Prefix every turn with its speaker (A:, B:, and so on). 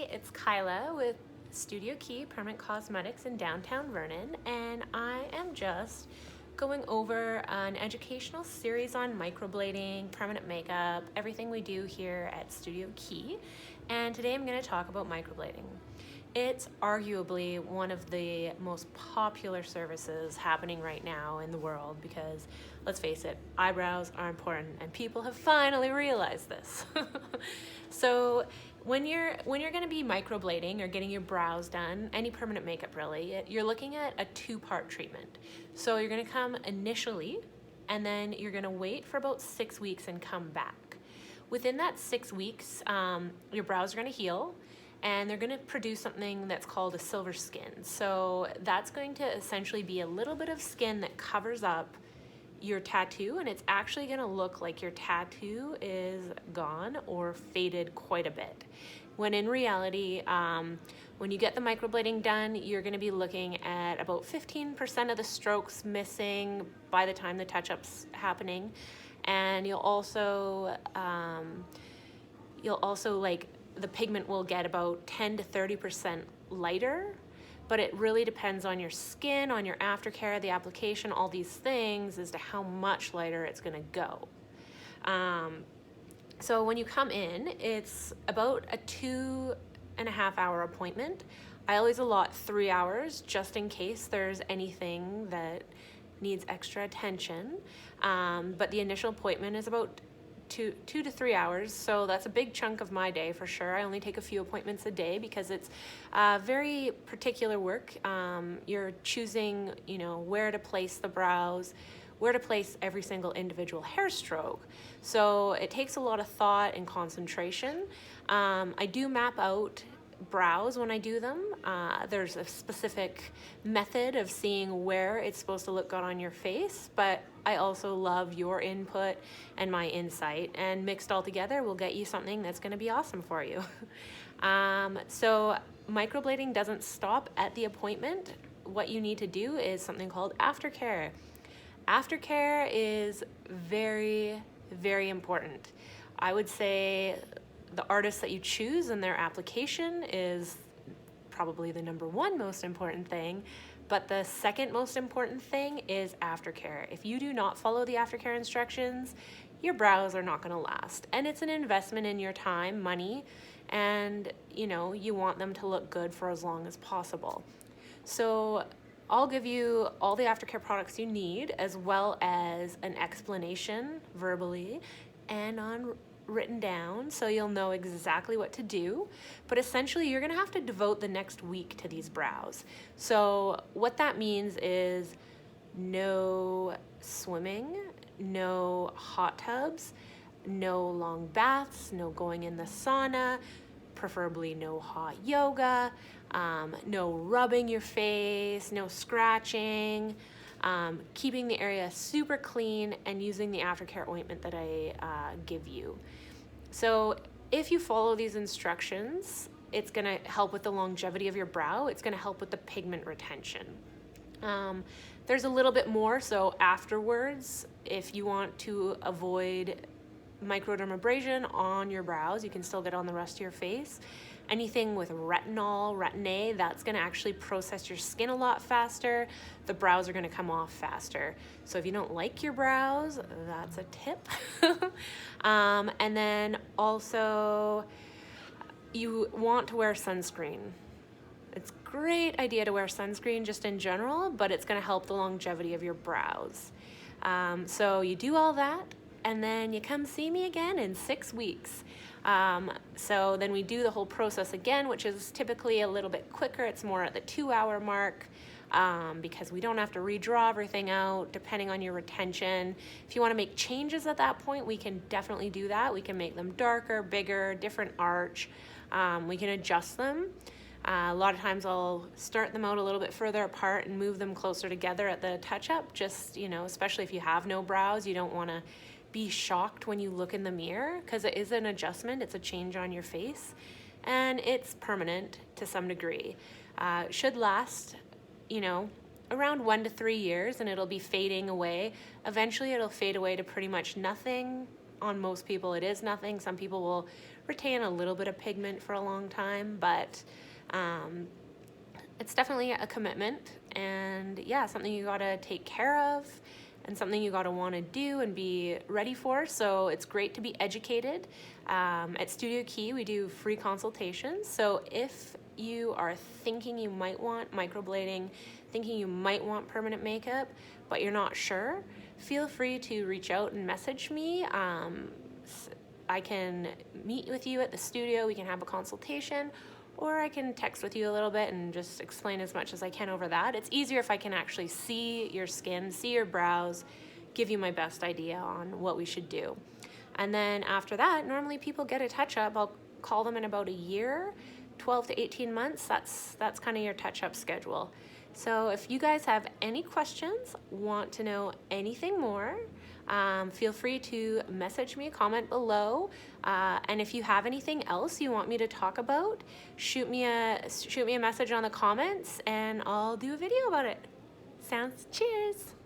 A: it's Kyla with Studio Key Permanent Cosmetics in downtown Vernon, and I am just going over an educational series on microblading, permanent makeup, everything we do here at Studio Key. And today I'm going to talk about microblading. It's arguably one of the most popular services happening right now in the world because, let's face it, eyebrows are important and people have finally realized this. So when you're going to be microblading or getting your brows done, any permanent makeup really, you're looking at a two-part treatment. So you're going to come initially and then you're going to wait for about 6 weeks and come back. Within that 6 weeks, your brows are going to heal and they're going to produce something that's called a silver skin. So that's going to essentially be a little bit of skin that covers up your tattoo, and it's actually going to look like your tattoo is gone or faded quite a bit. When in reality, when you get the microblading done, you're going to be looking at about 15% of the strokes missing by the time the touch-up's happening, and you'll also like the pigment will get about 10 to 30% lighter. But it really depends on your skin, on your aftercare, the application, all these things as to how much lighter it's gonna go. So when you come in, it's about a 2.5 hour appointment. I always allot 3 hours just in case there's anything that needs extra attention. But the initial appointment is about 2 to 3 hours, so that's a big chunk of my day for sure. I only take a few appointments a day because it's very particular work. You're choosing, where to place the brows, where to place every single individual hair stroke. So it takes a lot of thought and concentration. I do map out brows when I do them. There's a specific method of seeing where it's supposed to look good on your face, but I also love your input and my insight, and mixed all together will get you something that's going to be awesome for you. So microblading doesn't stop at the appointment. What you need to do is something called aftercare. Aftercare is very, very important. I would say the artist that you choose and their application is probably the #1 most important thing, but the second most important thing is aftercare. If you do not follow the aftercare instructions, your brows are not going to last, and it's an investment in your time, money, and you want them to look good for as long as possible. So I'll give you all the aftercare products you need, as well as an explanation verbally and written down, so you'll know exactly what to do. But essentially you're gonna have to devote the next week to these brows. So what that means is no swimming, no hot tubs, no long baths, no going in the sauna, preferably no hot yoga, no rubbing your face, no scratching, keeping the area super clean, and using the aftercare ointment that I give you. So if you follow these instructions, it's going to help with the longevity of your brow. It's going to help with the pigment retention. There's a little bit more, so afterwards, if you want to avoid microdermabrasion on your brows, you can still get on the rest of your face. Anything with retinol, Retin-A, that's going to actually process your skin a lot faster. The brows are going to come off faster. So if you don't like your brows, that's a tip. And then also, you want to wear sunscreen. It's a great idea to wear sunscreen just in general, but it's going to help the longevity of your brows. So you do all that, and then you come see me again in 6 weeks. So then we do the whole process again, which is typically a little bit quicker. It's more at the 2 hour mark, because we don't have to redraw everything out depending on your retention. If you want to make changes at that point, we can definitely do that. We can make them darker, bigger, different arch. We can adjust them. A lot of times I'll start them out a little bit further apart and move them closer together at the touch-up, just, especially if you have no brows, you don't want to be shocked when you look in the mirror, because it is an adjustment, it's a change on your face, and it's permanent to some degree. It should last, around 1 to 3 years, and it'll be fading away. Eventually it'll fade away to pretty much nothing. On most people it is nothing. Some people will retain a little bit of pigment for a long time, but it's definitely a commitment, and yeah, something you gotta take care of and something you gotta wanna do and be ready for. So it's great to be educated. At Studio Key, we do free consultations. So if you are thinking you might want microblading, thinking you might want permanent makeup, but you're not sure, feel free to reach out and message me. I can meet with you at the studio, we can have a consultation, or I can text with you a little bit and just explain as much as I can over that. It's easier if I can actually see your skin, see your brows, give you my best idea on what we should do. And then after that, normally people get a touch-up. I'll call them in about a year, 12 to 18 months. That's kind of your touch-up schedule. So if you guys have any questions, want to know anything more, feel free to message me, comment below, and if you have anything else you want me to talk about, shoot me a message on the comments and I'll do a video about it. Cheers!